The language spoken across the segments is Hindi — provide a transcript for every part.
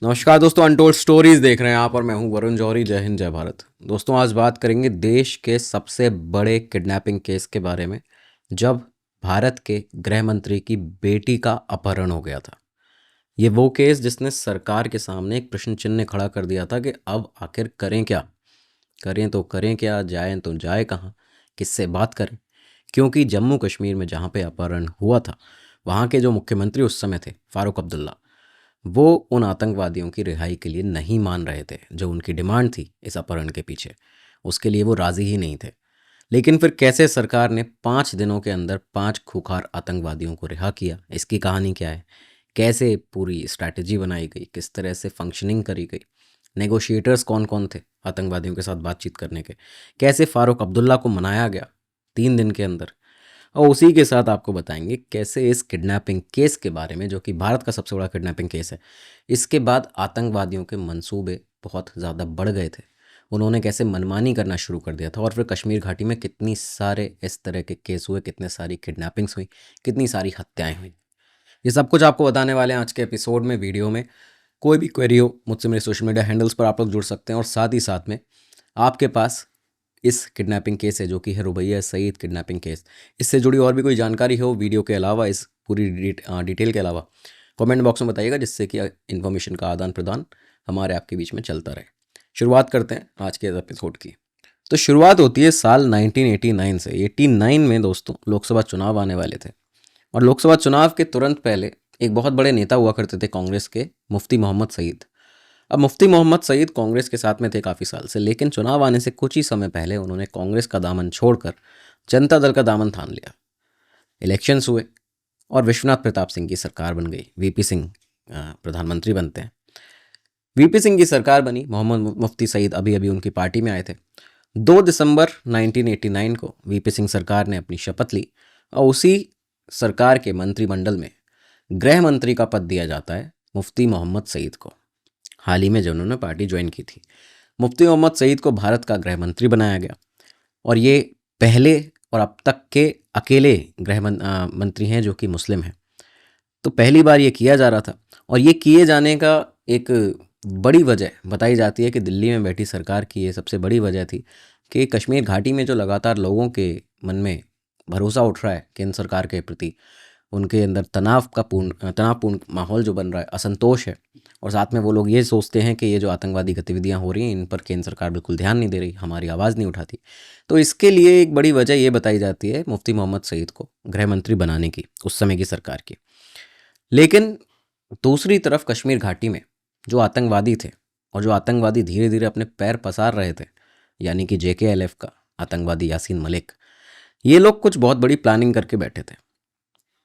नमस्कार दोस्तों, अनटोल्ड स्टोरीज देख रहे हैं आप और मैं हूं वरुण जौहरी। जय हिंद, जय भारत। दोस्तों, आज बात करेंगे देश के सबसे बड़े किडनैपिंग केस के बारे में, जब भारत के गृह मंत्री की बेटी का अपहरण हो गया था। ये वो केस जिसने सरकार के सामने एक प्रश्न चिन्ह खड़ा कर दिया था कि अब आखिर करें क्या, करें तो करें क्या, जाएं तो जाए कहाँ, किससे बात करें। क्योंकि जम्मू कश्मीर में जहाँ पे अपहरण हुआ था, वहाँ के जो मुख्यमंत्री उस समय थे फारूक अब्दुल्ला, वो उन आतंकवादियों की रिहाई के लिए नहीं मान रहे थे। जो उनकी डिमांड थी इस अपहरण के पीछे, उसके लिए वो राज़ी ही नहीं थे। लेकिन फिर कैसे सरकार ने 5 दिनों के अंदर 5 खूंखार आतंकवादियों को रिहा किया, इसकी कहानी क्या है, कैसे पूरी स्ट्रैटेजी बनाई गई, किस तरह से फंक्शनिंग करी गई, नेगोशिएटर्स कौन कौन थे आतंकवादियों के साथ बातचीत करने के, कैसे फ़ारूक अब्दुल्ला को मनाया गया 3 दिन के अंदर। और उसी के साथ आपको बताएंगे कैसे इस किडनैपिंग केस के बारे में, जो कि भारत का सबसे बड़ा किडनैपिंग केस है, इसके बाद आतंकवादियों के मंसूबे बहुत ज़्यादा बढ़ गए थे। उन्होंने कैसे मनमानी करना शुरू कर दिया था और फिर कश्मीर घाटी में कितनी सारे इस तरह के केस हुए, कितने सारी किडनैपिंग्स हुई, कितनी सारी हत्याएं हुई। ये सब कुछ आपको बताने वाले हैं आज के एपिसोड में, वीडियो में। कोई भी क्वेरी हो मुझसे मेरे सोशल मीडिया हैंडल्स पर आप लोग जुड़ सकते हैं। और साथ ही साथ में आपके पास इस किडनैपिंग केस है जो कि है रुबैया सईद किडनैपिंग केस, इससे जुड़ी और भी कोई जानकारी हो वीडियो के अलावा, इस पूरी डिटेल के अलावा, कमेंट बॉक्स में बताइएगा, जिससे कि इन्फॉर्मेशन का आदान प्रदान हमारे आपके बीच में चलता रहे। शुरुआत करते हैं आज के एपिसोड की। तो शुरुआत होती है साल 1989 से। 89 में दोस्तों लोकसभा चुनाव आने वाले थे, और लोकसभा चुनाव के तुरंत पहले एक बहुत बड़े नेता हुआ करते थे कांग्रेस के, मुफ्ती मोहम्मद सईद। अब मुफ्ती मोहम्मद सईद कांग्रेस के साथ में थे काफ़ी साल से, लेकिन चुनाव आने से कुछ ही समय पहले उन्होंने कांग्रेस का दामन छोड़कर जनता दल का दामन थाम लिया। इलेक्शंस हुए और विश्वनाथ प्रताप सिंह की सरकार बन गई। वीपी सिंह प्रधानमंत्री बनते हैं। वीपी सिंह की सरकार बनी, मोहम्मद मुफ्ती सईद अभी अभी उनकी पार्टी में आए थे। 2 दिसंबर 1989 को वीपी सिंह सरकार ने अपनी शपथ ली, और उसी सरकार के मंत्रिमंडल में गृह मंत्री का पद दिया जाता है मुफ्ती मोहम्मद सईद को। हाल ही में जो उन्होंने पार्टी ज्वाइन की थी, मुफ्ती मोहम्मद सईद को भारत का गृह मंत्री बनाया गया। और ये पहले और अब तक के अकेले मंत्री हैं जो कि मुस्लिम हैं। तो पहली बार ये किया जा रहा था, और ये किए जाने का एक बड़ी वजह बताई जाती है कि दिल्ली में बैठी सरकार की ये सबसे बड़ी वजह थी कि कश्मीर घाटी में जो लगातार लोगों के मन में भरोसा उठ रहा है केंद्र सरकार के प्रति, उनके अंदर तनावपूर्ण माहौल जो बन रहा है, असंतोष है, और साथ में वो लोग ये सोचते हैं कि ये जो आतंकवादी गतिविधियां हो रही हैं इन पर केंद्र सरकार बिल्कुल ध्यान नहीं दे रही, हमारी आवाज़ नहीं उठाती। तो इसके लिए एक बड़ी वजह ये बताई जाती है मुफ्ती मोहम्मद सईद को गृह मंत्री बनाने की, उस समय की सरकार की। लेकिन दूसरी तरफ कश्मीर घाटी में जो आतंकवादी थे, और जो आतंकवादी धीरे धीरे अपने पैर पसार रहे थे, यानी कि JKLF का आतंकवादी यासीन मलिक, ये लोग कुछ बहुत बड़ी प्लानिंग करके बैठे थे।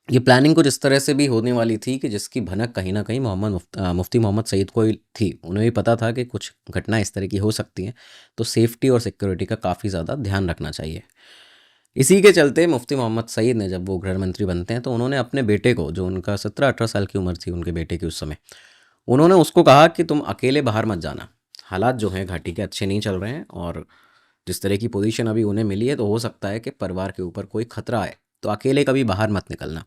ये प्लानिंग कुछ इस तरह से भी होने वाली थी कि जिसकी भनक कहीं ना कहीं मुफ्ती मोहम्मद सईद को ही थी। उन्हें भी पता था कि कुछ घटना इस तरह की हो सकती हैं, तो सेफ्टी और सिक्योरिटी का काफ़ी ज़्यादा ध्यान रखना चाहिए। इसी के चलते मुफ्ती मोहम्मद सईद ने, जब वो गृह मंत्री बनते हैं, तो उन्होंने अपने बेटे को, जो उनका 17-18 साल की उम्र थी उनके बेटे की उस समय, उन्होंने उसको कहा कि तुम अकेले बाहर मत जाना। हालात जो हैं घाटी के अच्छे नहीं चल रहे हैं, और जिस तरह की पोजीशन अभी उन्हें मिली है, तो हो सकता है कि परिवार के ऊपर कोई खतरा आए, तो अकेले कभी बाहर मत निकलना।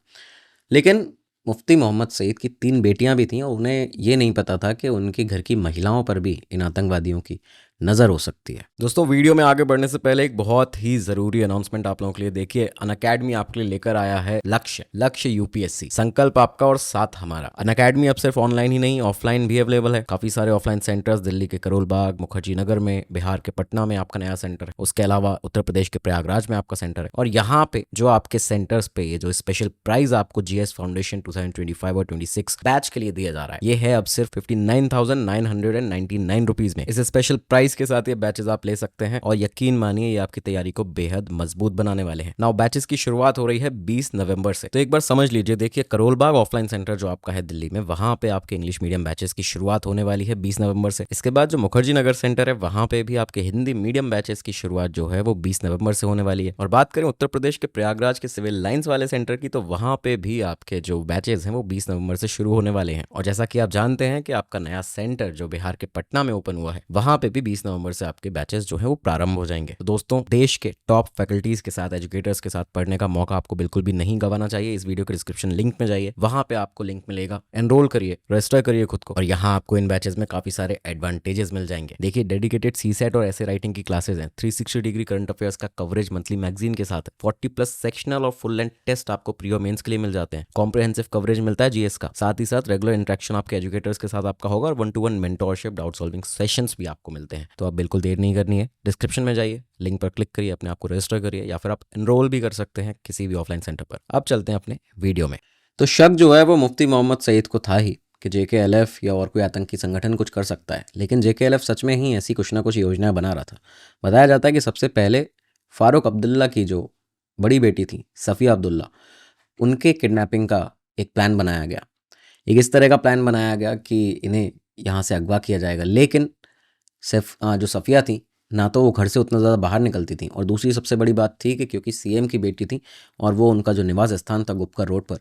लेकिन मुफ्ती मोहम्मद सईद की 3 बेटियां भी थीं, और उन्हें ये नहीं पता था कि उनके घर की महिलाओं पर भी इन आतंकवादियों की नज़र हो सकती है। दोस्तों, वीडियो में आगे बढ़ने से पहले एक बहुत ही ज़रूरी अनाउंसमेंट आप लोगों के लिए। देखिए, अनअकैडमी आपके लिए लेकर आया है लक्ष्य UPSC, संकल्प आपका और साथ हमारा। अनअकैडमी अब सिर्फ ऑनलाइन ही नहीं, ऑफलाइन भी अवेलेबल है। काफ़ी सारे ऑफलाइन सेंटर्स दिल्ली के करोल बाग, मुखर्जी नगर में, बिहार के पटना में आपका नया सेंटर है। उसके अलावा उत्तर प्रदेश के प्रयागराज में आपका सेंटर है। और यहाँ पे जो आपके सेंटर्स पे ये जो स्पेशल प्राइज आपको GS फाउंडेशन 2025 और 26 बैच के लिए दिया जा रहा है, ये है अब सिर्फ 59,999 रुपीज में। इस स्पेशल प्राइस के साथ ये बैचेस आप ले सकते हैं, और यकीन मानिए ये आपकी तैयारी को बेहद मजबूत बनाने वाले हैं। नाउ बैचेस की शुरुआत हो रही है 20 नवंबर से। तो एक बार समझ लीजिए, देखिए करोल बाग ऑफलाइन सेंटर जो आपका है दिल्ली में, वहां पे आपके इंग्लिश मीडियम बैचेस की शुरुआत होने वाली है 20 नवंबर से। इसके बाद जो मुखर्जी नगर सेंटर है, वहां पे भी आपके हिंदी मीडियम बैचेस की शुरुआत जो है वो 20 नवंबर से होने वाली है। और बात करें उत्तर प्रदेश के प्रयागराज के सिविल लाइंस वाले सेंटर की, तो वहां पे भी आपके जो बैचेस हैं वो 20 नवंबर से शुरू होने वाले हैं। और जैसा कि आप जानते हैं कि आपका नया सेंटर जो बिहार के पटना में ओपन हुआ है, वहां पे भी 20 20 नवंबर से आपके बैचेस जो है वो प्रारंभ हो जाएंगे। तो दोस्तों, देश के टॉप फैकल्टीज के साथ, एजुकेटर्स के साथ पढ़ने का मौका आपको बिल्कुल भी नहीं गंवाना चाहिए। इस वीडियो के डिस्क्रिप्शन लिंक में जाइए, वहां पे आपको लिंक मिलेगा, एनरोल करिए, रजिस्टर करिए खुद को, और यहाँ आपको इन बैचेस में काफी सारे एडवांटेजेस मिल जाएंगे। देखिए, डेडिकेटेड सीसेट और ऐसे राइटिंग की क्लासेस हैं, 360 डिग्री करंट अफेयर्स का कवरेज मंथली मैगजीन के साथ, 40+ सेक्शनल और फुल लेंथ टेस्ट आपको प्री और मेंस के लिए मिल जाते हैं, कॉम्प्रिहेंसिव कवरेज मिलता है जीएस का, साथ ही साथ रेगुलर इंटरेक्शन आपके एजुकेटर्स के साथ आपका होगा, और 1-to-1 mentorship, doubt solving sessions भी आपको मिलते हैं। तो आप बिल्कुल देर नहीं करनी है, डिस्क्रिप्शन में जाइए, लिंक पर क्लिक करिए, अपने आप को रजिस्टर करिए, या फिर आप एनरोल भी कर सकते हैं किसी भी ऑफलाइन सेंटर पर। अब चलते हैं अपने वीडियो में। तो शक जो है वो मुफ्ती मोहम्मद सईद को था ही कि JKLF या और कोई आतंकी संगठन कुछ कर सकता है, लेकिन JKLF सच में ही ऐसी कुछ ना कुछ योजना बना रहा था। बताया जाता है कि सबसे पहले फारूक अब्दुल्ला की जो बड़ी बेटी थी सफ़िया अब्दुल्ला, उनके किडनैपिंग का एक प्लान बनाया गया। एक इस तरह का प्लान बनाया गया कि इन्हें यहाँ से अगवा किया जाएगा, लेकिन सिर्फ जो सफ़िया थी ना तो वो घर से उतना ज़्यादा बाहर निकलती थी, और दूसरी सबसे बड़ी बात थी कि क्योंकि CM की बेटी थी और वो उनका जो निवास स्थान था गुपकर रोड पर,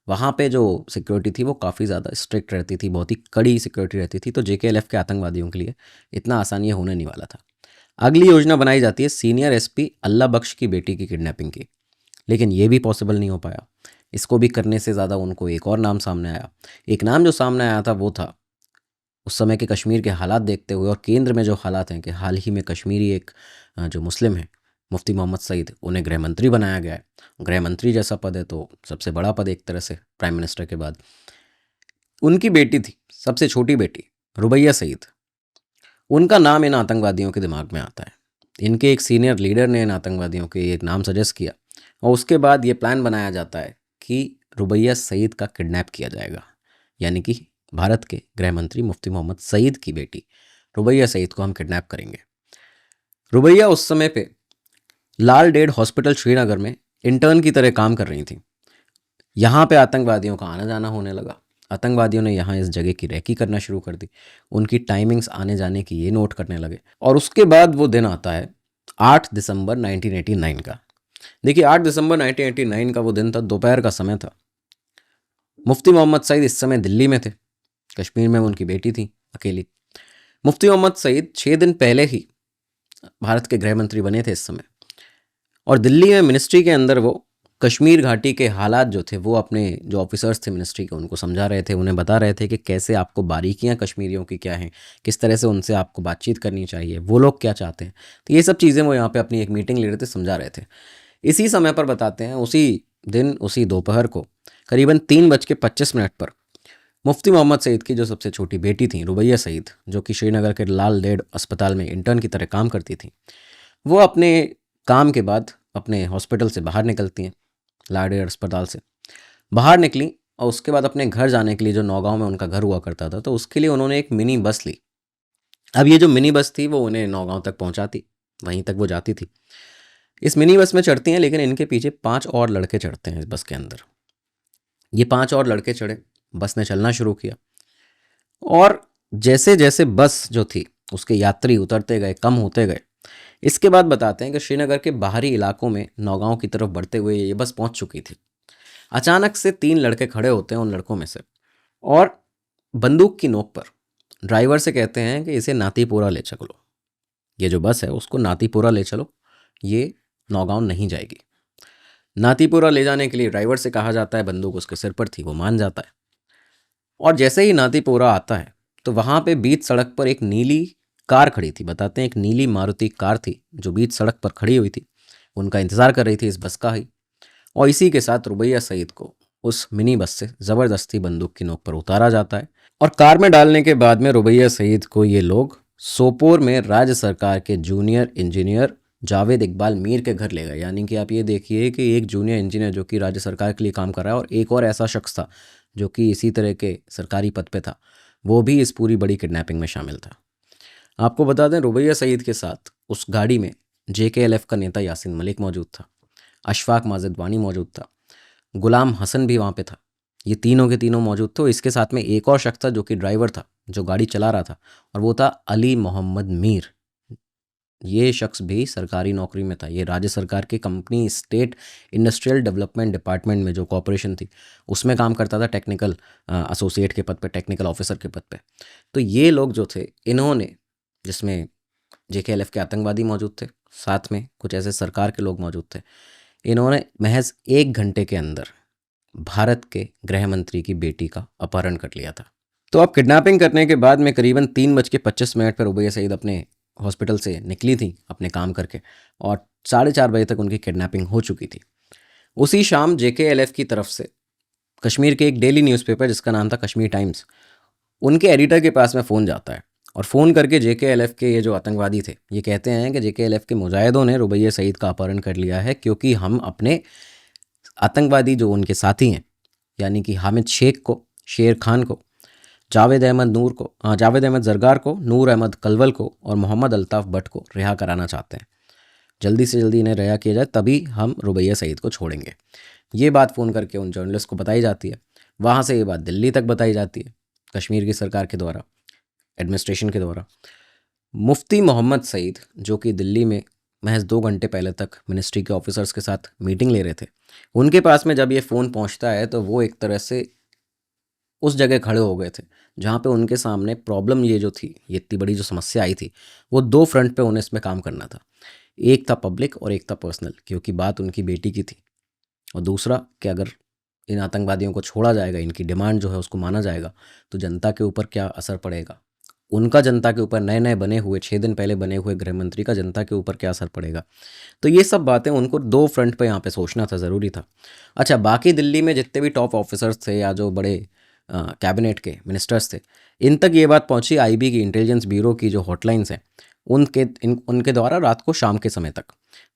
वहाँ पे जो सिक्योरिटी थी वो काफ़ी ज़्यादा स्ट्रिक्ट रहती थी, बहुत ही कड़ी सिक्योरिटी रहती थी। तो JKLF के आतंकवादियों के लिए इतना आसान ये होने नहीं वाला था। अगली योजना बनाई जाती है सीनियर SP अल्लाह बख्श की बेटी की किडनैपिंग की, लेकिन ये भी पॉसिबल नहीं हो पाया। इसको भी करने से ज़्यादा उनको एक और नाम सामने आया। एक नाम जो सामने आया था वो था, उस समय के कश्मीर के हालात देखते हुए और केंद्र में जो हालात हैं कि हाल ही में कश्मीरी एक जो मुस्लिम है मुफ्ती मोहम्मद सईद, उन्हें गृह मंत्री बनाया गया है। गृह मंत्री जैसा पद है तो सबसे बड़ा पद एक तरह से प्राइम मिनिस्टर के बाद। उनकी बेटी थी, सबसे छोटी बेटी रुबैया सईद, उनका नाम इन आतंकवादियों के दिमाग में आता है। इनके एक सीनियर लीडर ने इन आतंकवादियों के एक नाम सजेस्ट किया, और उसके बाद ये प्लान बनाया जाता है कि रुबैया सईद का किडनैप किया जाएगा, यानी कि भारत के गृह मंत्री मुफ्ती मोहम्मद सईद की बेटी रुबैया सईद को हम किडनैप करेंगे। रुबैया उस समय पे लाल डेड हॉस्पिटल श्रीनगर में इंटर्न की तरह काम कर रही थी। यहाँ पे आतंकवादियों का आना जाना होने लगा। आतंकवादियों ने यहाँ इस जगह की रैकी करना शुरू कर दी, उनकी टाइमिंग्स आने जाने की ये नोट करने लगे। और उसके बाद वो दिन आता है 8 दिसंबर 1989 का। देखिए, 8 दिसंबर 1989 का वो दिन था, दोपहर का समय था। मुफ्ती मोहम्मद सईद इस समय दिल्ली में थे, कश्मीर में उनकी बेटी थी अकेली। मुफ्ती मोहम्मद सईद 6 दिन पहले ही भारत के गृह मंत्री बने थे इस समय, और दिल्ली में मिनिस्ट्री के अंदर वो कश्मीर घाटी के हालात जो थे वो अपने जो ऑफिसर्स थे मिनिस्ट्री के उनको समझा रहे थे, उन्हें बता रहे थे कि कैसे आपको बारीकियां कश्मीरियों की क्या हैं, किस तरह से उनसे आपको बातचीत करनी चाहिए, वो लोग क्या चाहते हैं। तो ये सब चीज़ें वो यहाँ पे अपनी एक मीटिंग ले रहे थे, समझा रहे थे। इसी समय पर बताते हैं, उसी दिन उसी दोपहर को करीबन 3:25 पर मुफ्ती मोहम्मद सईद की जो सबसे छोटी बेटी थी रुबैया सईद, जो कि श्रीनगर के लाल डेड अस्पताल में इंटर्न की तरह काम करती थी, वो अपने काम के बाद अपने हॉस्पिटल से बाहर निकलती हैं, लाल डेड अस्पताल से बाहर निकली, और उसके बाद अपने घर जाने के लिए, जो नौगांव में उनका घर हुआ करता था, तो उसके लिए उन्होंने एक मिनी बस ली। अब ये जो मिनी बस थी वो उन्हें नौगांव तक पहुंचाती, वहीं तक वो जाती थी। इस मिनी बस में चढ़ती हैं, लेकिन इनके पीछे 5 और लड़के चढ़ते हैं इस बस के अंदर। ये 5 और लड़के चढ़े, बस ने चलना शुरू किया, और जैसे जैसे बस जो थी उसके यात्री उतरते गए, कम होते गए। इसके बाद बताते हैं कि श्रीनगर के बाहरी इलाकों में नौगांव की तरफ बढ़ते हुए ये बस पहुंच चुकी थी। अचानक से 3 लड़के खड़े होते हैं उन लड़कों में से, और बंदूक की नोक पर ड्राइवर से कहते हैं कि इसे नातीपोरा ले चलो, ये जो बस है उसको नातीपोरा ले चलो, ये नौगांव नहीं जाएगी। नातीपोरा ले जाने के लिए ड्राइवर से कहा जाता है, बंदूक उसके सिर पर थी, वो मान जाता है। और जैसे ही नातीपोरा आता है तो वहाँ पे बीच सड़क पर एक नीली कार खड़ी थी। बताते हैं एक नीली मारुति कार थी जो बीच सड़क पर खड़ी हुई थी, उनका इंतज़ार कर रही थी इस बस का ही। और इसी के साथ रुबैया सईद को उस मिनी बस से ज़बरदस्ती बंदूक की नोक पर उतारा जाता है, और कार में डालने के बाद में रुबैया सईद को ये लोग सोपोर में राज्य सरकार के जूनियर इंजीनियर जावेद इकबाल मीर के घर ले गए। यानी कि आप ये देखिए कि एक जूनियर इंजीनियर जो कि राज्य सरकार के लिए काम कर रहा है, और एक और ऐसा शख्स था जो कि इसी तरह के सरकारी पद पे था, वो भी इस पूरी बड़ी किडनैपिंग में शामिल था। आपको बता दें, रुबैया सईद के साथ उस गाड़ी में JKLF का नेता यासिन मलिक मौजूद था, अशफाक माजिद वानी मौजूद था, गुलाम हसन भी वहाँ पे था। ये तीनों के तीनों मौजूद थे। इसके साथ में एक और शख्स था जो कि ड्राइवर था, जो गाड़ी चला रहा था, और वो था अली मोहम्मद मीर। ये शख्स भी सरकारी नौकरी में था। ये राज्य सरकार की company state industrial development department में जो कॉरपोरेशन थी उसमें काम करता था, टेक्निकल एसोसिएट के पद पे, टेक्निकल ऑफिसर के पद पे। तो ये लोग जो थे, इन्होंने, जिसमें JKLF के आतंकवादी मौजूद थे, साथ में कुछ ऐसे सरकार के लोग मौजूद थे। इन्होंने महज 1 घंटे के अंदर भारत के गृह मंत्री की बेटी का अपहरण कर लिया था। तो अब किडनैपिंग करने के बाद में करीबन 3:25 पर रुबैया सईद अपने हॉस्पिटल से निकली थी अपने काम करके, और 4:30 बजे तक उनकी किडनैपिंग हो चुकी थी। उसी शाम JKLF की तरफ से कश्मीर के एक डेली न्यूज़पेपर जिसका नाम था कश्मीर टाइम्स, उनके एडिटर के पास में फ़ोन जाता है और फ़ोन करके JKLF के ये जो आतंकवादी थे ये कहते हैं कि JKLF के मुजाहिदों ने रुबैया सईद का अपहरण कर लिया है, क्योंकि हम अपने आतंकवादी जो उनके साथी हैं यानी कि हामिद शेख को, शेर खान को, जावेद अहमद ज़रगार को, नूर अहमद कलवल को और मोहम्मद अल्ताफ़ भट्ट को रिहा कराना चाहते हैं। जल्दी से जल्दी इन्हें रिहा किया जाए, तभी हम रुबैया सईद को छोड़ेंगे। ये बात फ़ोन करके उन जर्नलिस्ट को बताई जाती है। वहाँ से ये बात दिल्ली तक बताई जाती है कश्मीर की सरकार के द्वारा, एडमिनिस्ट्रेशन के द्वारा। मुफ्ती मोहम्मद सईद जो कि दिल्ली में महज 2 घंटे पहले तक मिनिस्ट्री के ऑफिसर्स के साथ मीटिंग ले रहे थे, उनके पास में जब ये फ़ोन पहुंचता है तो वो एक तरह से उस जगह खड़े हो गए थे जहाँ पे उनके सामने प्रॉब्लम ये जो थी, ये इतनी बड़ी जो समस्या आई थी, वो 2 फ्रंट पे उन्हें इसमें काम करना था। एक था पब्लिक और एक था पर्सनल, क्योंकि बात उनकी बेटी की थी। और दूसरा कि अगर इन आतंकवादियों को छोड़ा जाएगा, इनकी डिमांड जो है उसको माना जाएगा, तो जनता के ऊपर क्या असर पड़ेगा, उनका जनता के ऊपर, नए नए बने हुए 6 दिन पहले बने हुए गृह मंत्री का जनता के ऊपर क्या असर पड़ेगा। तो ये सब बातें उनको 2 फ्रंट पे यहाँ पे सोचना था, ज़रूरी था। अच्छा, बाकी दिल्ली में जितने भी टॉप ऑफिसर्स थे या जो बड़े कैबिनेट के मिनिस्टर्स थे, इन तक ये बात पहुंची IB की, इंटेलिजेंस ब्यूरो की जो हॉटलाइंस हैं उनके द्वारा रात को शाम के समय तक।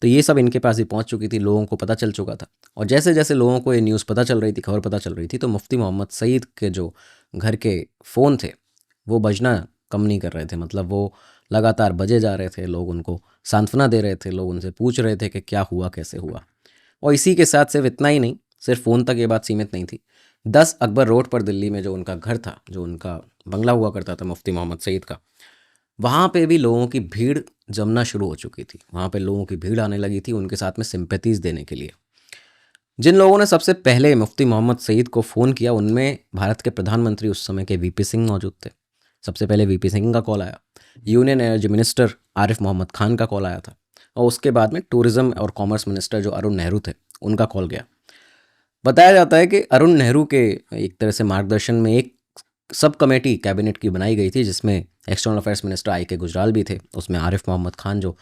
तो ये सब इनके पास ही पहुंच चुकी थी, लोगों को पता चल चुका था। और जैसे जैसे लोगों को ये न्यूज़ पता चल रही थी, खबर पता चल रही थी, तो मुफ्ती मोहम्मद सईद के जो घर के फ़ोन थे वो बजना कम नहीं कर रहे थे। मतलब वो लगातार बजे जा रहे थे, लोग उनको सांत्वना दे रहे थे, लोग उनसे पूछ रहे थे कि क्या हुआ, कैसे हुआ। और इसी के साथ सिर्फ इतना ही नहीं, सिर्फ फ़ोन तक ये बात सीमित नहीं थी। 10 अकबर रोड पर दिल्ली में जो उनका घर था, जो उनका बंगला हुआ करता था मुफ्ती मोहम्मद सईद का, वहाँ पे भी लोगों की भीड़ जमना शुरू हो चुकी थी। वहाँ पे लोगों की भीड़ आने लगी थी उनके साथ में सिंपैथीज़ देने के लिए। जिन लोगों ने सबसे पहले मुफ्ती मोहम्मद सईद को फ़ोन किया, उनमें भारत के प्रधानमंत्री उस समय के VP सिंह मौजूद थे। सबसे पहले VP सिंह का कॉल आया। Union energy minister Arif Mohammad Khan का कॉल आया था, और उसके बाद में टूरिज़्म और कॉमर्स मिनिस्टर जो अरुण नेहरू थे, उनका कॉल गया। बताया जाता है कि अरुण नेहरू के एक तरह से मार्गदर्शन में एक सब कमेटी कैबिनेट की बनाई गई थी, जिसमें external affairs minister IK Gujral भी थे। उसमें आरिफ मोहम्मद खान जो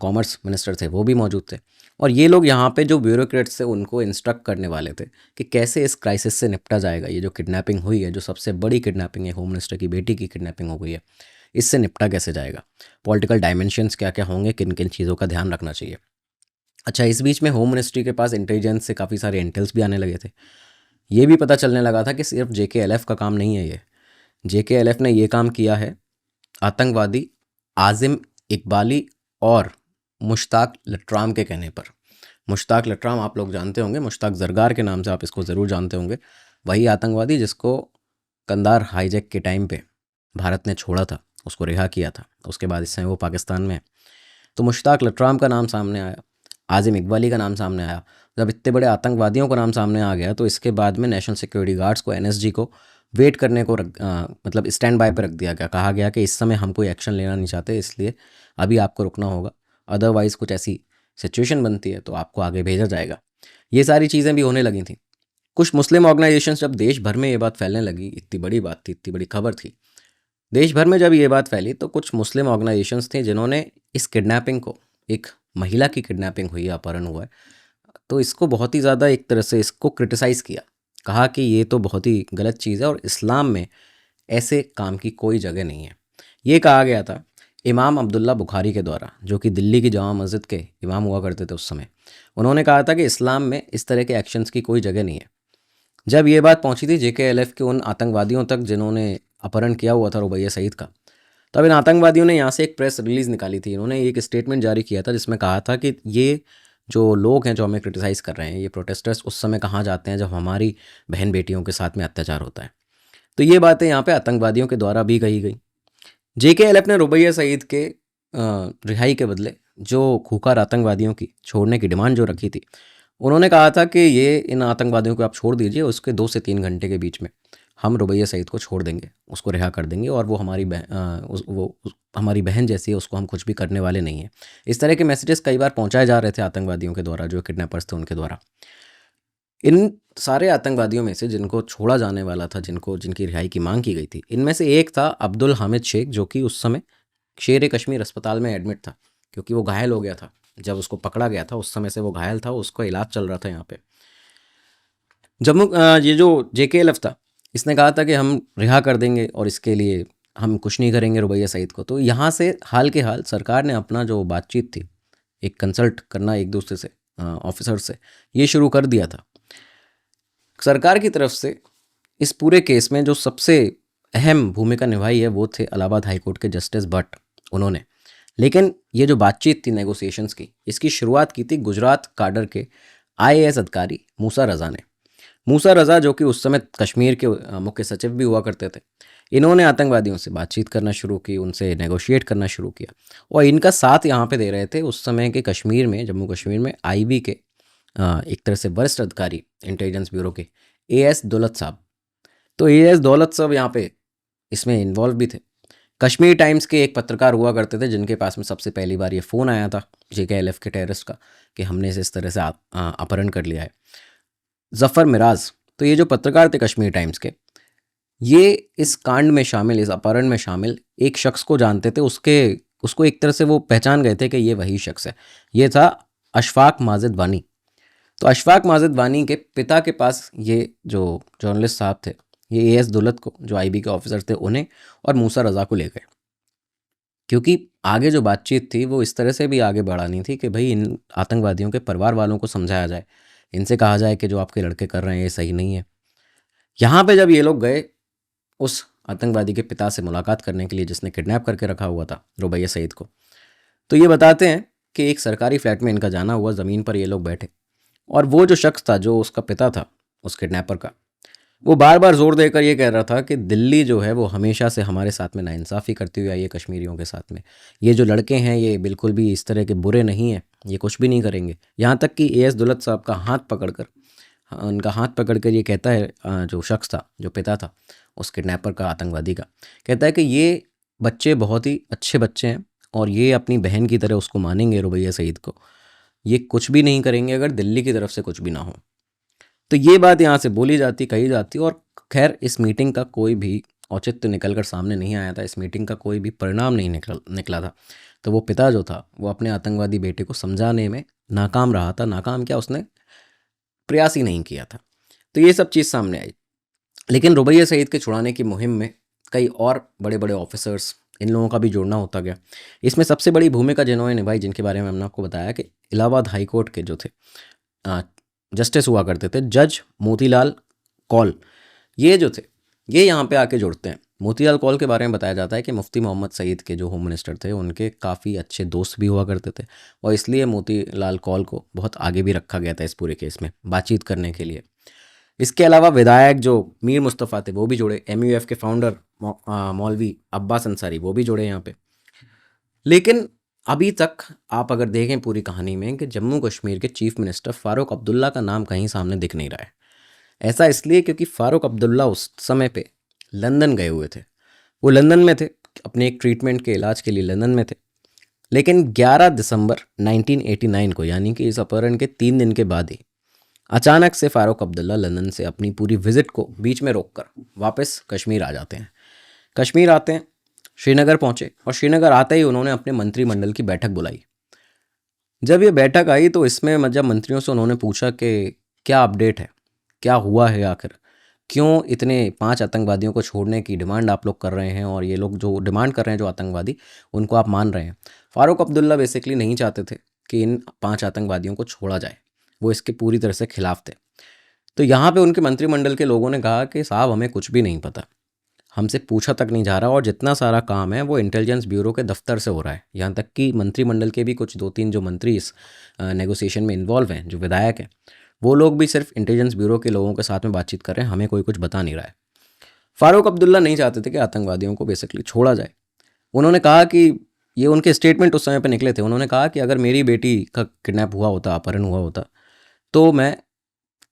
कॉमर्स मिनिस्टर थे वो भी मौजूद थे। और ये लोग यहाँ पे जो ब्यूरोक्रेट्स थे उनको इंस्ट्रक्ट करने वाले थे कि कैसे इस क्राइसिस से निपटा जाएगा। ये जो किडनैपिंग हुई है, जो सबसे बड़ी किडनैपिंग है, होम मिनिस्टर की बेटी की किडनैपिंग हो गई है, इससे निपटा कैसे जाएगा, पॉलिटिकल डायमेंशंस क्या क्या होंगे, किन किन चीज़ों का ध्यान रखना चाहिए। अच्छा, इस बीच में होम मिनिस्ट्री के पास इंटेलिजेंस से काफ़ी सारे इंटेल्स भी आने लगे थे। ये भी पता चलने लगा था कि सिर्फ JKLF का काम नहीं है ये। JKLF ने ये काम किया है आतंकवादी आज़िम इकबाली और मुश्ताक लटराम के कहने पर। मुश्ताक लटराम आप लोग जानते होंगे, मुश्ताक ज़रगार के नाम से आप इसको ज़रूर जानते होंगे। वही आतंकवादी जिसको कंधार हाईजैक के टाइम पे भारत ने छोड़ा था, उसको रिहा किया था। उसके बाद इस समय वो पाकिस्तान में है। तो मुश्ताक लटराम का नाम सामने आया, आज़िम इकबाली का नाम सामने आया। जब इतने बड़े आतंकवादियों का नाम सामने आ गया, तो इसके बाद में नेशनल सिक्योरिटी गार्ड्स को, NSG को वेट करने को मतलब स्टैंड बाय पर रख दिया गया। कहा गया कि इस समय हम कोई एक्शन लेना नहीं चाहते, इसलिए अभी आपको रुकना होगा, अदरवाइज़ कुछ ऐसी सिचुएशन बनती है तो आपको आगे भेजा जाएगा। ये सारी चीज़ें भी होने लगी थी। कुछ मुस्लिम ऑर्गेनाइजेशंस, जब देश भर में ये बात फैलने लगी, इतनी बड़ी बात थी, इतनी बड़ी खबर थी, देश भर में जब ये बात फैली, तो कुछ मुस्लिम ऑर्गेनाइजेशंस थे जिन्होंने इस किडनैपिंग को, एक महिला की किडनैपिंग हुई है, अपहरण हुआ है, तो इसको बहुत ही ज़्यादा एक तरह से इसको क्रिटिसाइज़ किया। कहा कि ये तो बहुत ही गलत चीज़ है और इस्लाम में ऐसे काम की कोई जगह नहीं है। ये कहा गया था इमाम अब्दुल्ला बुखारी के द्वारा, जो कि दिल्ली की जामा मस्जिद के इमाम हुआ करते थे उस समय। उन्होंने कहा था कि इस्लाम में इस तरह के एक्शंस की कोई जगह नहीं है। जब ये बात पहुंची थी JKLF के उन आतंकवादियों तक जिन्होंने अपहरण किया हुआ था रुबैया सईद का, तब इन आतंकवादियों ने यहाँ से एक प्रेस रिलीज़ निकाली थी। इन्होंने एक स्टेटमेंट जारी किया था जिसमें कहा था कि ये जो लोग हैं जो हमें क्रिटिसाइज़ कर रहे हैं, ये प्रोटेस्टर्स उस समय कहाँ जाते हैं जब हमारी बहन बेटियों के साथ में अत्याचार होता है। तो ये बातें यहाँ पे आतंकवादियों के द्वारा भी कही गई। JKLF ने रुबैया सईद के रिहाई के बदले जो खूंखार आतंकवादियों की छोड़ने की डिमांड जो रखी थी, उन्होंने कहा था कि ये इन आतंकवादियों को आप छोड़ दीजिए, उसके 2 से 3 घंटे के बीच में हम रुबैया सईद को छोड़ देंगे, उसको रिहा कर देंगे और वो हमारी हमारी बहन जैसी है, उसको हम कुछ भी करने वाले नहीं हैं। इस तरह के मैसेजेस कई बार पहुंचाए जा रहे थे आतंकवादियों के द्वारा, जो किडनैपर्स थे उनके द्वारा। इन सारे आतंकवादियों में से जिनको छोड़ा जाने वाला था, जिनकी रिहाई की मांग की गई थी, इनमें से एक था अब्दुल हामिद शेख, जो कि उस समय शेर कश्मीर अस्पताल में एडमिट था, क्योंकि वो घायल हो गया था। जब उसको पकड़ा गया था उस समय से वो घायल था, उसको इलाज चल रहा था यहाँ पे। ये जो JKLF था, इसने कहा था कि हम रिहा कर देंगे और इसके लिए हम कुछ नहीं करेंगे रुबैया सईद को। तो यहाँ से हाल के हाल सरकार ने अपना जो बातचीत थी, एक कंसल्ट करना एक दूसरे से, ऑफिसर से, ये शुरू कर दिया था। सरकार की तरफ से इस पूरे केस में जो सबसे अहम भूमिका निभाई है वो थे इलाहाबाद हाईकोर्ट के जस्टिस भट्ट, उन्होंने। लेकिन ये जो बातचीत थी नेगोशिएशंस की, इसकी शुरुआत की थी गुजरात काडर के IAS अधिकारी मूसा रज़ा ने। मूसा रज़ा, जो कि उस समय कश्मीर के मुख्य सचिव भी हुआ करते थे, इन्होंने आतंकवादियों से बातचीत करना शुरू की, उनसे नेगोशिएट करना शुरू किया और इनका साथ यहाँ पे दे रहे थे उस समय के कश्मीर में, जम्मू कश्मीर में IB के एक तरह से वरिष्ठ अधिकारी इंटेलिजेंस ब्यूरो के AS दौलत साहब। तो AS दौलत साहब यहाँ पे इसमें इन्वॉल्व भी थे। कश्मीर टाइम्स के एक पत्रकार हुआ करते थे जिनके पास में सबसे पहली बार ये फ़ोन आया था JKLF के टेररिस्ट का कि हमने इसे इस तरह से अपहरण कर लिया है, ज़फ़र मिराज। तो ये जो पत्रकार थे कश्मीर टाइम्स के, ये इस कांड में शामिल, इस अपहरण में शामिल एक शख्स को जानते थे। उसको एक तरह से वो पहचान गए थे कि ये वही शख्स है। ये था अशफाक माजिद वानी। तो अशफाक माजिद वानी के पिता के पास ये जो जर्नलिस्ट साहब थे, ये AS दौलत को, जो IB के ऑफिसर थे, उन्हें और मूसा रज़ा को ले गए, क्योंकि आगे जो बातचीत थी वो इस तरह से भी आगे बढ़ानी थी कि भाई इन आतंकवादियों के परिवार वालों को समझाया जाए, इनसे कहा जाए कि जो आपके लड़के कर रहे हैं ये सही नहीं है। यहाँ पे जब ये लोग गए उस आतंकवादी के पिता से मुलाकात करने के लिए जिसने किडनैप करके रखा हुआ था रुबैया सईद को, तो ये बताते हैं कि एक सरकारी फ्लैट में इनका जाना हुआ, ज़मीन पर ये लोग बैठे और वो जो शख्स था, जो उसका पिता था उस किडनैपर का, वो बार बार जोर देकर ये कह रहा था कि दिल्ली जो है वो हमेशा से हमारे साथ में नाइंसाफ़ी करती हुई आई है कश्मीरियों के साथ में। ये जो लड़के हैं ये बिल्कुल भी इस तरह के बुरे नहीं हैं, ये कुछ भी नहीं करेंगे। यहाँ तक कि AS दौलत साहब का हाथ पकड़कर, उनका हाथ पकड़कर ये कहता है, जो शख्स था, जो पिता था उस किडनैपर का, आतंकवादी का, कहता है कि ये बच्चे बहुत ही अच्छे बच्चे हैं और ये अपनी बहन की तरह उसको मानेंगे रुबैया सईद को, ये कुछ भी नहीं करेंगे अगर दिल्ली की तरफ से कुछ भी ना हो। तो ये बात यहाँ से बोली जाती, कही जाती, और खैर इस मीटिंग का कोई भी औचित्य निकल कर सामने नहीं आया था, इस मीटिंग का कोई भी परिणाम नहीं निकला था। तो वो पिता जो था वो अपने आतंकवादी बेटे को समझाने में नाकाम रहा था। नाकाम क्या, उसने प्रयास ही नहीं किया था। तो ये सब चीज़ सामने आई। लेकिन रुबैया सईद के छुड़ाने की मुहिम में कई और बड़े बड़े ऑफिसर्स, इन लोगों का भी जोड़ना होता गया। इसमें सबसे बड़ी भूमिका जिन्होंने निभाई, जिनके बारे में हमने आपको बताया कि इलाहाबाद हाई कोर्ट के जो थे जस्टिस हुआ करते थे, जज मोतीलाल कौल, ये जो थे ये यहाँ पे आके जुड़ते हैं। मोतीलाल कौल के बारे में बताया जाता है कि मुफ्ती मोहम्मद सईद के जो होम मिनिस्टर थे उनके काफ़ी अच्छे दोस्त भी हुआ करते थे और इसलिए मोतीलाल कौल को बहुत आगे भी रखा गया था इस पूरे केस में बातचीत करने के लिए। इसके अलावा विधायक जो मीर मुस्तफ़ा थे वो भी जुड़े, MUF के फाउंडर मौलवी अब्बास अंसारी वो भी जुड़े यहाँ पे। लेकिन अभी तक आप अगर देखें पूरी कहानी में कि जम्मू कश्मीर के चीफ मिनिस्टर फ़ारूक अब्दुल्ला का नाम कहीं सामने दिख नहीं रहा है। ऐसा इसलिए क्योंकि फ़ारूक अब्दुल्ला उस समय पे लंदन गए हुए थे। वो लंदन में थे, अपने एक ट्रीटमेंट के इलाज के लिए लंदन में थे। लेकिन 11 दिसंबर 1989 को, यानी कि इस अपहरण के 3 दिन के बाद ही, अचानक से फ़ारूक अब्दुल्ला लंदन से अपनी पूरी विज़िट को बीच में रोककर वापस कश्मीर आ जाते हैं। कश्मीर आते हैं, श्रीनगर पहुँचे और श्रीनगर आते ही उन्होंने अपने मंत्रिमंडल की बैठक बुलाई। जब ये बैठक आई तो इसमें जब मंत्रियों से उन्होंने पूछा कि क्या अपडेट है, क्या हुआ है आखिर, क्यों इतने 5 आतंकवादियों को छोड़ने की डिमांड आप लोग कर रहे हैं और ये लोग जो डिमांड कर रहे हैं, जो आतंकवादी, उनको आप मान रहे हैं। फ़ारूक अब्दुल्ला बेसिकली नहीं चाहते थे कि इन 5 आतंकवादियों को छोड़ा जाए, वो इसके पूरी तरह से खिलाफ थे। तो यहाँ पे उनके मंत्रिमंडल के लोगों ने कहा कि साहब हमें कुछ भी नहीं पता, हमसे पूछा तक नहीं जा रहा और जितना सारा काम है वो इंटेलिजेंस ब्यूरो के दफ्तर से हो रहा है। यहाँ तक कि मंत्रिमंडल के भी कुछ 2-3 जो मंत्री इस नेगोशिएशन में इन्वॉल्व हैं, जो विधायक हैं, वो लोग भी सिर्फ इंटेलिजेंस ब्यूरो के लोगों के साथ में बातचीत कर रहे हैं, हमें कोई कुछ बता नहीं रहा है। फ़ारूक अब्दुल्ला नहीं चाहते थे कि आतंकवादियों को बेसिकली छोड़ा जाए। उन्होंने कहा कि ये उनके स्टेटमेंट उस समय पर निकले थे, उन्होंने कहा कि अगर मेरी बेटी का किडनैप हुआ होता, अपहरण हुआ होता, तो मैं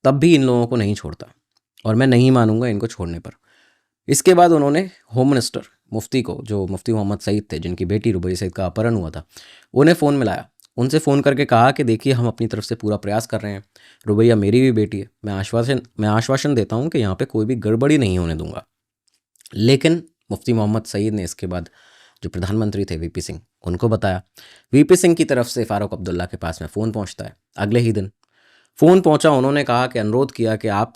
तब भी इन लोगों को नहीं छोड़ता और मैं नहीं मानूंगा इनको छोड़ने पर। इसके बाद उन्होंने होम मिनिस्टर मुफ्ती को, जो मुफ्ती मोहम्मद सईद थे जिनकी बेटी रुबैया सईद का अपहरण हुआ था, उन्हें फ़ोन मिलाया। उनसे फ़ोन करके कहा कि देखिए हम अपनी तरफ से पूरा प्रयास कर रहे हैं, रुबैया मेरी भी बेटी है, मैं आश्वासन देता हूँ कि यहाँ पे कोई भी गड़बड़ी नहीं होने दूंगा। लेकिन मुफ्ती मोहम्मद सईद ने इसके बाद जो प्रधानमंत्री थे वीपी सिंह, उनको बताया। वीपी सिंह की तरफ से फ़ारूक अब्दुल्ला के पास में फ़ोन पहुंचता है। अगले ही दिन फ़ोन पहुंचा, उन्होंने कहा कि अनुरोध किया कि आप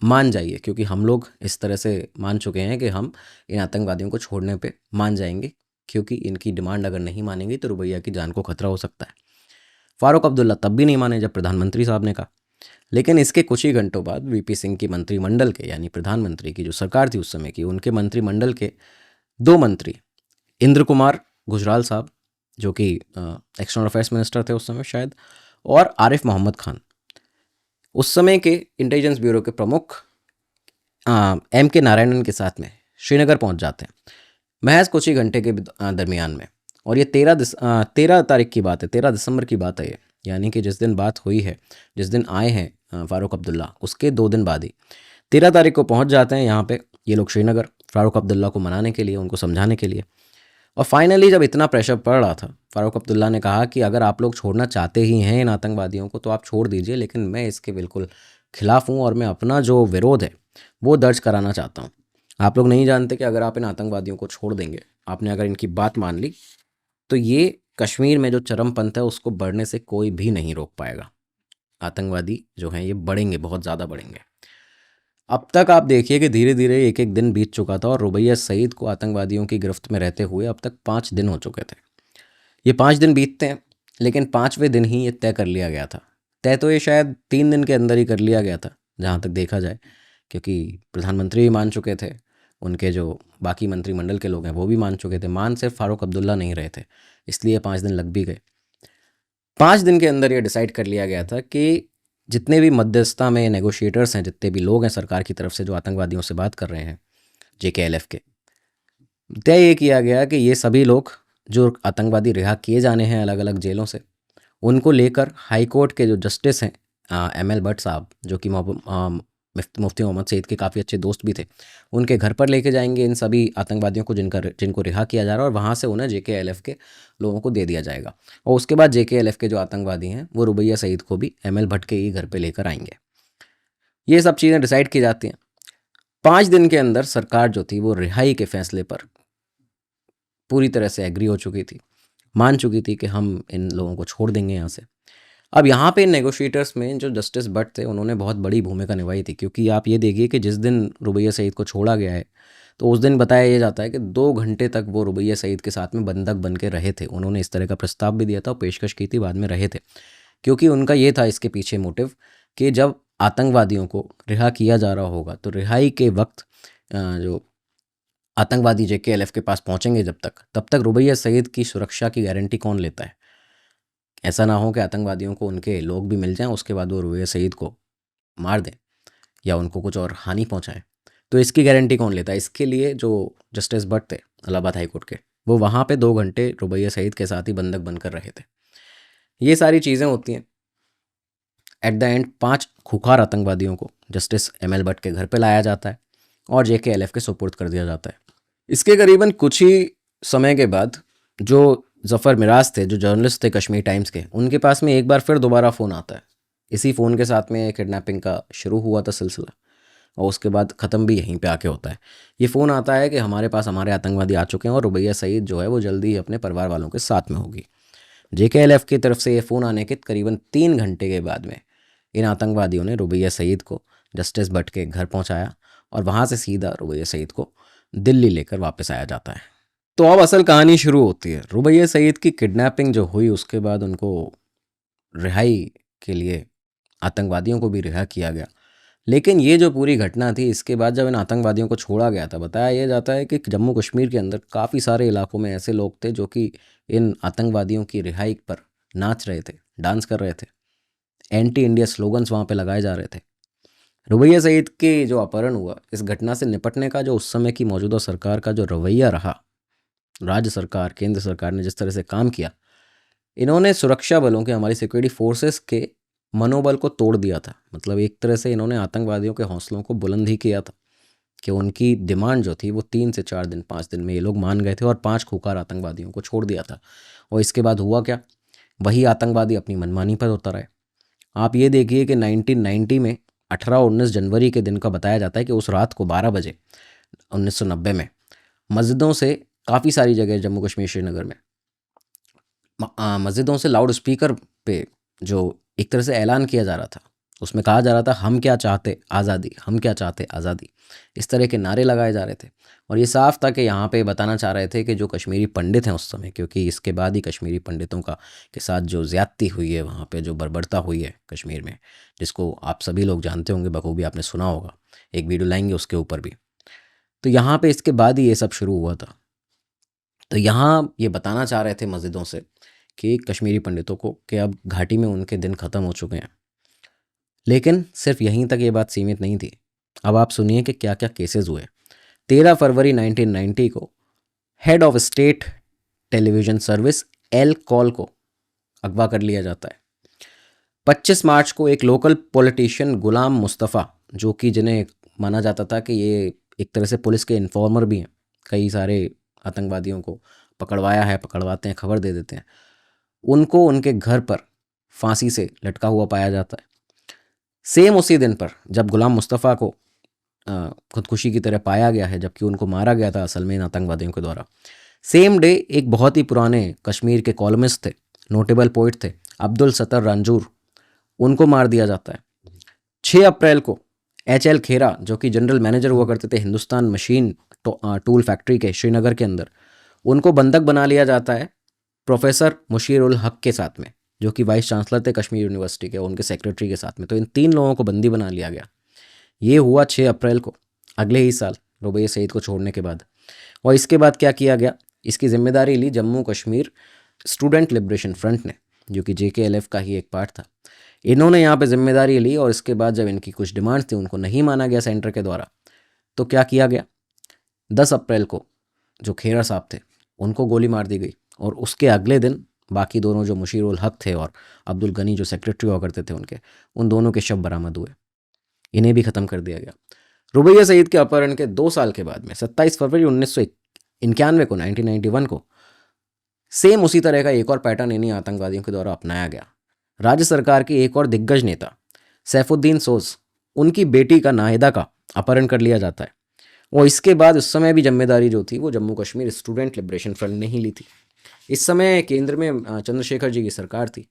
मान जाइए, क्योंकि हम लोग इस तरह से मान चुके हैं कि हम इन आतंकवादियों को छोड़ने पे मान जाएंगे, क्योंकि इनकी डिमांड अगर नहीं मानेंगे तो रुबैया की जान को खतरा हो सकता है। फ़ारूक अब्दुल्ला तब भी नहीं माने जब प्रधानमंत्री साहब ने कहा। लेकिन इसके कुछ ही घंटों बाद वीपी सिंह की मंत्रिमंडल के, यानी प्रधानमंत्री की जो सरकार थी उस समय की, उनके मंत्रिमंडल के दो मंत्री, इंद्र कुमार गुजराल साहब जो कि एक्सटर्नल अफेयर्स मिनिस्टर थे उस समय शायद, और आरिफ मोहम्मद खान, उस समय के इंटेलिजेंस ब्यूरो के प्रमुख, एम के नारायणन के साथ में श्रीनगर पहुंच जाते हैं महज कुछ ही घंटे के दरमियान में। और ये 13 तारीख की बात है, 13 दिसंबर की बात है ये, यानी कि जिस दिन बात हुई है, जिस दिन आए हैं फ़ारूक अब्दुल्ला, उसके 2 दिन बाद ही 13 तारीख को पहुंच जाते हैं यहाँ पे ये लोग श्रीनगर, फ़ारूक अब्दुल्ला को मनाने के लिए, उनको समझाने के लिए। और फाइनली जब इतना प्रेशर पड़ रहा था, फ़ारूक अब्दुल्ला ने कहा कि अगर आप लोग छोड़ना चाहते ही हैं इन आतंकवादियों को तो आप छोड़ दीजिए, लेकिन मैं इसके बिल्कुल खिलाफ हूँ और मैं अपना जो विरोध है वो दर्ज कराना चाहता हूँ। आप लोग नहीं जानते कि अगर आप इन आतंकवादियों को छोड़ देंगे, आपने अगर इनकी बात मान ली, तो ये कश्मीर में जो चरमपंथ है उसको बढ़ने से कोई भी नहीं रोक पाएगा। आतंकवादी जो हैं ये बढ़ेंगे, बहुत ज़्यादा बढ़ेंगे। अब तक आप देखिए कि धीरे धीरे एक एक दिन बीत चुका था और रुबैया सईद को आतंकवादियों की गिरफ्त में रहते हुए अब तक 5 दिन हो चुके थे। ये 5 दिन बीतते हैं, लेकिन 5वें दिन ही ये तय कर लिया गया था। तय तो ये शायद 3 दिन के अंदर ही कर लिया गया था जहाँ तक देखा जाए, क्योंकि प्रधानमंत्री भी मान चुके थे, उनके जो बाकी मंत्रिमंडल के लोग हैं वो भी मान चुके थे, मान सिर्फ फ़ारूक अब्दुल्ला नहीं रहे थे, इसलिए 5 दिन लग भी गए। 5 दिन के अंदर ये डिसाइड कर लिया गया था कि जितने भी मध्यस्थता में नेगोशिएटर्स हैं, जितने भी लोग हैं सरकार की तरफ से जो आतंकवादियों से बात कर रहे हैं, JKLF के, तय ये किया गया कि ये सभी लोग जो आतंकवादी रिहा किए जाने हैं अलग अलग जेलों से, उनको लेकर हाई कोर्ट के जो जस्टिस हैं ML भट्ट साहब, जो कि मुफ्ती मोहम्मद सईद के काफ़ी अच्छे दोस्त भी थे, उनके घर पर लेके जाएंगे इन सभी आतंकवादियों को जिनको रिहा किया जा रहा है, और वहाँ से उन्हें JKLF के लोगों को दे दिया जाएगा। और उसके बाद JKLF के जो आतंकवादी हैं वो रुबैया सईद को भी ML भट्ट के ही घर पर लेकर आएंगे। ये सब चीज़ें डिसाइड की जाती हैं। 5 दिन के अंदर सरकार जो थी वो रिहाई के फैसले पर पूरी तरह से एग्री हो चुकी थी, मान चुकी थी कि हम इन लोगों को छोड़ देंगे यहाँ से। अब यहाँ पे नेगोशिएटर्स में जो जस्टिस भट्ट थे उन्होंने बहुत बड़ी भूमिका निभाई थी, क्योंकि आप ये देखिए कि जिस दिन रुबैया सईद को छोड़ा गया है तो उस दिन बताया ये जाता है कि 2 घंटे तक वो रुबैया सईद के साथ में बंधक बन के रहे थे। उन्होंने इस तरह का प्रस्ताव भी दिया था और पेशकश की थी, बाद में रहे थे, क्योंकि उनका ये था इसके पीछे मोटिव कि जब आतंकवादियों को रिहा किया जा रहा होगा तो रिहाई के वक्त जो आतंकवादी JKLF के पास पहुंचेंगे तब तक रुबैया सईद की सुरक्षा की गारंटी कौन लेता है? ऐसा ना हो कि आतंकवादियों को उनके लोग भी मिल जाएं, उसके बाद वो रुबैया सईद को मार दें या उनको कुछ और हानि पहुंचाएं। तो इसकी गारंटी कौन लेता है? इसके लिए जो जस्टिस भट्ट थे इलाहाबाद हाई कोर्ट के, वो वहाँ पे 2 घंटे रुबैया सईद के साथ ही बंधक बनकर रहे थे। ये सारी चीज़ें होती हैं। एट द एंड 5 खुखार आतंकवादियों को जस्टिस ML भट्ट के घर पे लाया जाता है और JKLF के सुपुर्द कर दिया जाता है। इसके करीबन कुछ ही समय के बाद जो ज़फ़र मिराज थे, जो जर्नलिस्ट थे कश्मीर टाइम्स के, उनके पास में एक बार फिर दोबारा फ़ोन आता है। इसी फ़ोन के साथ में किडनैपिंग का शुरू हुआ था सिलसिला, और उसके बाद ख़त्म भी यहीं पे आके होता है। ये फ़ोन आता है कि हमारे पास हमारे आतंकवादी आ चुके हैं और रुबैया सईद जो है वो जल्दी ही अपने परिवार वालों के साथ में होगी। JKLF की तरफ से ये फ़ोन आने के करीबन 3 घंटे के बाद में इन आतंकवादियों ने रुबैया सईद को जस्टिस भट्ट के घर पहुंचाया और वहाँ से सीधा रुबैया सईद को दिल्ली लेकर वापस आया जाता है। तो अब असल कहानी शुरू होती है। रुबैया सईद की किडनैपिंग जो हुई उसके बाद उनको रिहाई के लिए आतंकवादियों को भी रिहा किया गया। लेकिन ये जो पूरी घटना थी, इसके बाद जब इन आतंकवादियों को छोड़ा गया था, बताया ये जाता है कि जम्मू कश्मीर के अंदर काफ़ी सारे इलाकों में ऐसे लोग थे जो कि इन आतंकवादियों की रिहाई पर नाच रहे थे, डांस कर रहे थे, एंटी इंडिया स्लोगन्स वहाँ पे लगाए जा रहे थे। रुबैया सईद के जो अपहरण हुआ, इस घटना से निपटने का जो उस समय की मौजूदा सरकार का जो रवैया रहा, राज्य सरकार, केंद्र सरकार ने जिस तरह से काम किया, इन्होंने सुरक्षा बलों के, हमारी सिक्योरिटी फोर्सेस के मनोबल को तोड़ दिया था। मतलब एक तरह से इन्होंने आतंकवादियों के हौसलों को बुलंद ही किया था। कि उनकी डिमांड जो थी वो 3 से 4 दिन 5 दिन में ये लोग मान गए थे और 5 खूंखार आतंकवादियों को छोड़ दिया था। और इसके बाद हुआ क्या, वही आतंकवादी अपनी मनमानी पर उतर आए। आप ये देखिए कि 1990 में 18-19 जनवरी के दिन का बताया जाता है कि उस रात को 12 बजे 1990 में मस्जिदों से काफ़ी सारी जगह जम्मू कश्मीर श्रीनगर में मस्जिदों से लाउड स्पीकर पे जो एक तरह से ऐलान किया जा रहा था, उसमें कहा जा रहा था हम क्या चाहते आज़ादी, हम क्या चाहते आज़ादी, इस तरह के नारे लगाए जा रहे थे। और ये साफ था कि यहाँ पे बताना चाह रहे थे कि जो कश्मीरी पंडित हैं उस समय, क्योंकि इसके बाद ही कश्मीरी पंडितों का के साथ जो ज़्यादती हुई है वहाँ पे, जो बर्बरता हुई है कश्मीर में, जिसको आप सभी लोग जानते होंगे बखूबी, आपने सुना होगा, एक वीडियो लाएंगे उसके ऊपर भी। तो यहाँ पे इसके बाद ही ये सब शुरू हुआ था। तो यहाँ ये बताना चाह रहे थे मस्जिदों से कि कश्मीरी पंडितों को कि अब घाटी में उनके दिन ख़त्म हो चुके हैं। लेकिन सिर्फ यहीं तक ये बात सीमित नहीं थी। अब आप सुनिए कि क्या क्या केसेस हुए। 13 फरवरी 1990 को head of state television service L call को अगवा कर लिया जाता है। 25 मार्च को एक लोकल पॉलिटिशियन गुलाम मुस्तफ़ा, जो कि जिन्हें माना जाता था कि ये एक तरह से पुलिस के इन्फॉर्मर भी हैं, कई सारे आतंकवादियों को पकड़वाया है, पकड़वाते हैं, खबर दे देते हैं, उनको उनके घर पर फांसी से लटका हुआ पाया जाता है। सेम उसी दिन पर जब गुलाम मुस्तफ़ा को खुदकुशी की तरह पाया गया है, जबकि उनको मारा गया था असल में इन आतंकवादियों के द्वारा, सेम डे एक बहुत ही पुराने कश्मीर के कॉलमिस्ट थे, नोटेबल पोइट थे, अब्दुल सत्तर रंजूर, उनको मार दिया जाता है। 6 अप्रैल को HL खेरा, जो कि जनरल मैनेजर हुआ करते थे हिंदुस्तान मशीन टूल फैक्ट्री के श्रीनगर के अंदर, उनको बंधक बना लिया जाता है प्रोफेसर मुशीर उल हक के साथ में, जो कि वाइस चांसलर थे कश्मीर यूनिवर्सिटी के, उनके सेक्रेटरी के साथ में। तो इन 3 लोगों को बंदी बना लिया गया। ये हुआ 6 अप्रैल को, अगले ही साल, रुबैया सईद को छोड़ने के बाद। और इसके बाद क्या किया गया, इसकी जिम्मेदारी ली Jammu Kashmir student liberation front ने, जो कि JKLF का ही एक पार्ट था। इन्होंने यहाँ पे जिम्मेदारी ली और इसके बाद जब इनकी कुछ डिमांड्स थी उनको नहीं माना गया सेंटर के द्वारा, तो क्या किया गया, 10 अप्रैल को जो खेरा साहब थे उनको गोली मार दी गई। और उसके अगले दिन बाकी दोनों, जो मुशीर उल हक थे और अब्दुल गनी जो सेक्रेटरी हुआ करते थे उनके, उन दोनों के शव बरामद हुए, इन्हें भी ख़त्म कर दिया गया। रुबैया सईद के अपहरण के 2 साल के बाद में 27 फरवरी 1991 को 1991 को सेम उसी तरह का एक और पैटर्न इन्हीं आतंकवादियों के द्वारा अपनाया गया। राज्य सरकार की एक और दिग्गज नेता सैफुद्दीन सोज, उनकी बेटी का नाहिदा का अपहरण कर लिया जाता है। और इसके बाद उस समय भी जिम्मेदारी जो थी वो Jammu Kashmir student liberation front ने ही ली थी। इस समय केंद्र में चंद्रशेखर जी की सरकार थी।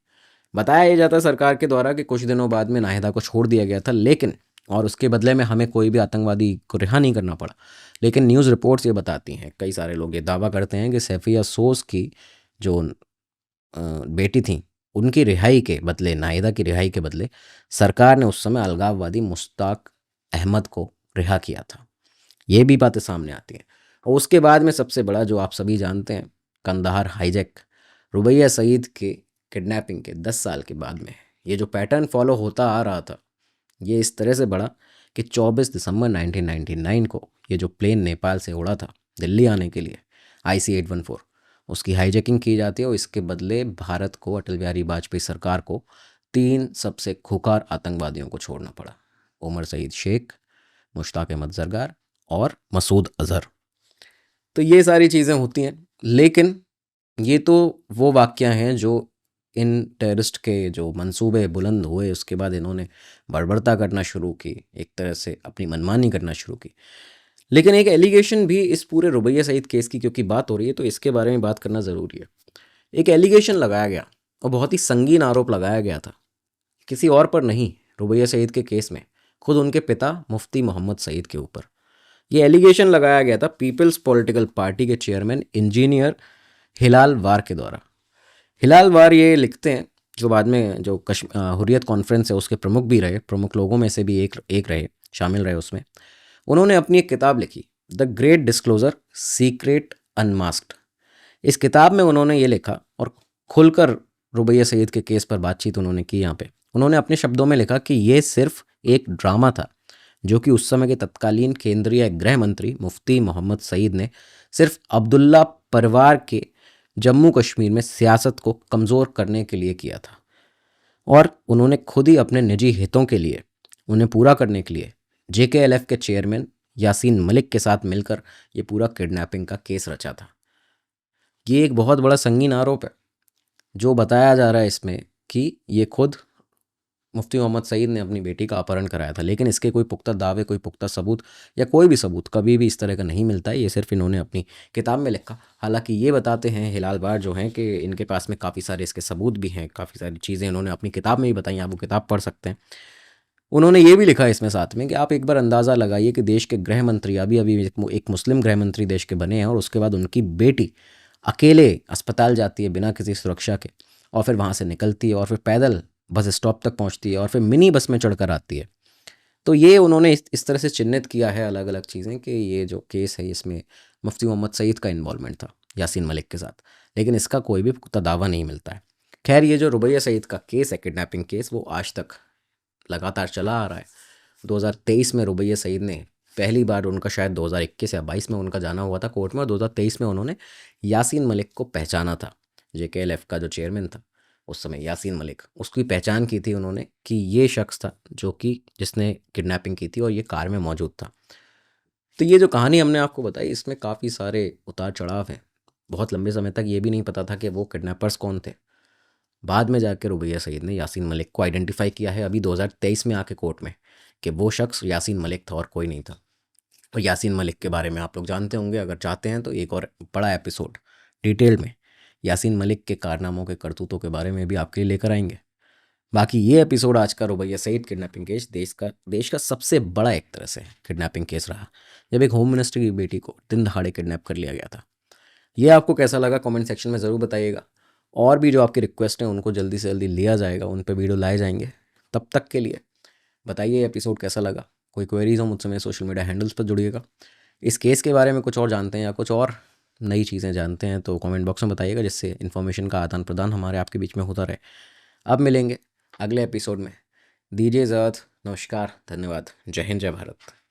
बताया यह जाता है सरकार के द्वारा कि कुछ दिनों बाद में नाहिदा को छोड़ दिया गया था, लेकिन और उसके बदले में हमें कोई भी आतंकवादी को रिहा नहीं करना पड़ा। लेकिन न्यूज़ रिपोर्ट्स ये बताती हैं, कई सारे लोग ये दावा करते हैं कि सैफिया सोज की जो बेटी थी, उनकी रिहाई के बदले, नाहिदा की रिहाई के बदले, सरकार ने उस समय अलगाववादी मुश्ताक अहमद को रिहा किया था। ये भी बातें सामने आती हैं। और उसके बाद में सबसे बड़ा जो आप सभी जानते हैं, कंदहार हाईजैक, रुबैया सईद के किडनैपिंग के 10 साल के बाद में ये जो पैटर्न फॉलो होता आ रहा था, ये इस तरह से बढ़ा कि 24 दिसंबर 1999 को ये जो प्लेन नेपाल से उड़ा था दिल्ली आने के लिए, IC-814, उसकी हाईजैकिंग की जाती है। और इसके बदले भारत को, अटल बिहारी वाजपेयी सरकार को 3 सबसे खूंखार आतंकवादियों को छोड़ना पड़ा, उमर सईद शेख, मुश्ताक अहमद जरगार और मसूद अजहर। तो ये सारी चीज़ें होती हैं, लेकिन ये तो वो वाक़या हैं जो इन टेररिस्ट के जो मंसूबे बुलंद हुए, उसके बाद इन्होंने बर्बरता करना शुरू की, एक तरह से अपनी मनमानी करना शुरू की। लेकिन एक एलिगेशन भी इस पूरे रुबैया सईद केस की क्योंकि बात हो रही है तो इसके बारे में बात करना ज़रूरी है। एक एलिगेशन लगाया गया और बहुत ही संगीन आरोप लगाया गया था, किसी और पर नहीं, रुबैया सईद के केस में खुद उनके पिता मुफ्ती मोहम्मद सईद के ऊपर ये एलिगेशन लगाया गया था पीपल्स पॉलिटिकल पार्टी के चेयरमैन इंजीनियर हिलाल वार के द्वारा। हिलाल वार ये लिखते हैं, जो बाद में जो हुर्रियत कॉन्फ्रेंस है उसके प्रमुख भी रहे, प्रमुख लोगों में से भी एक रहे, शामिल रहे उसमें। उन्होंने अपनी एक किताब लिखी, द ग्रेट डिस्क्लोजर, सीक्रेट अनमास्क्ड। इस किताब में उन्होंने ये लिखा और खुलकर रुबैया सईद के केस पर बातचीत उन्होंने की। यहाँ पे उन्होंने अपने शब्दों में लिखा कि ये सिर्फ एक ड्रामा था जो कि उस समय के तत्कालीन केंद्रीय गृह मंत्री मुफ्ती मोहम्मद सईद ने सिर्फ अब्दुल्ला परिवार के जम्मू कश्मीर में सियासत को कमज़ोर करने के लिए किया था। और उन्होंने खुद ही अपने निजी हितों के लिए, उन्हें पूरा करने के लिए JKLF के चेयरमैन यासीन मलिक के साथ मिलकर ये पूरा किडनैपिंग का केस रचा था। ये एक बहुत बड़ा संगीन आरोप है। जो बताया जा रहा है इसमें कि ये खुद मुफ्ती मोहम्मद सईद ने अपनी बेटी का अपहरण कराया था, लेकिन इसके कोई पुख्ता दावे, कोई पुख्ता सबूत या कोई भी सबूत कभी भी इस तरह का नहीं मिलता है। ये सिर्फ इन्होंने अपनी किताब में लिखा। हालांकि ये बताते हैं हिलाल बार जो हैं कि इनके पास में काफ़ी सारे इसके सबूत भी हैं, काफ़ी सारी चीज़ें इन्होंने अपनी किताब में ही बताई, आप वो किताब पढ़ सकते हैं। उन्होंने ये भी लिखा है इसमें साथ में कि आप एक बार अंदाज़ा लगाइए कि देश के गृह मंत्री अभी अभी एक मुस्लिम गृह मंत्री देश के बने हैं, और उसके बाद उनकी बेटी अकेले अस्पताल जाती है बिना किसी सुरक्षा के, और फिर वहाँ से निकलती है और फिर पैदल बस स्टॉप तक पहुँचती है और फिर मिनी बस में चढ़कर आती है। तो ये उन्होंने इस तरह से चिन्हित किया है अलग अलग चीज़ें कि ये जो केस है इसमें मुफ्ती मोहम्मद सईद का इन्वॉल्वमेंट था यासीन मलिक के साथ, लेकिन इसका कोई भी पुख्ता दावा नहीं मिलता है। खैर, ये जो रुबैया सईद का केस है, किडनैपिंग केस, वो आज तक लगातार चला आ रहा है। 2023 में रुबैया सईद ने पहली बार, उनका शायद 2021 या 22 में उनका जाना हुआ था कोर्ट में, और 2023 में उन्होंने यासीन मलिक को पहचाना था। JKLF का जो चेयरमैन था उस समय, यासीन मलिक, उसकी पहचान की थी उन्होंने कि ये शख्स था जो कि जिसने किडनैपिंग की थी और ये कार में मौजूद था। तो ये जो कहानी हमने आपको बताई, इसमें काफ़ी सारे उतार चढ़ाव हैं। बहुत लंबे समय तक ये भी नहीं पता था कि वो किडनैपर्स कौन थे। बाद में जाकर रुबैया सईद ने यासीन मलिक को आइडेंटिफाई किया है अभी 2023 में आके कोर्ट में, कि वो शख्स यासीन मलिक था और कोई नहीं था। और यासीन मलिक के बारे में आप लोग जानते होंगे, अगर चाहते हैं तो एक और बड़ा एपिसोड डिटेल में यासीन मलिक के कारनामों के करतूतों के बारे में भी आपके लिए लेकर आएंगे। बाकी ये एपिसोड आज का रुबैया सईद किडनैपिंग केस देश का सबसे बड़ा एक तरह से किडनैपिंग केस रहा, जब एक होम मिनिस्टर की बेटी को दिन दहाड़े किडनैप कर लिया गया था। ये आपको कैसा लगा कमेंट सेक्शन में ज़रूर बताइएगा, और भी जो आपकी रिक्वेस्ट हैं उनको जल्दी से जल्दी लिया जाएगा, उन पर वीडियो लाए जाएंगे। तब तक के लिए बताइए एपिसोड कैसा लगा। कोई क्वेरीज हो मुझसे मेरे सोशल मीडिया हैंडल्स पर जुड़िएगा। इस केस के बारे में कुछ और जानते हैं या कुछ और नई चीज़ें जानते हैं तो कमेंट बॉक्स में बताइएगा, जिससे इन्फॉर्मेशन का आदान प्रदान हमारे आपके बीच में होता रहे। अब मिलेंगे अगले एपिसोड में। दीजिए इजाज़त। नमस्कार, धन्यवाद। जय हिंद, जय भारत।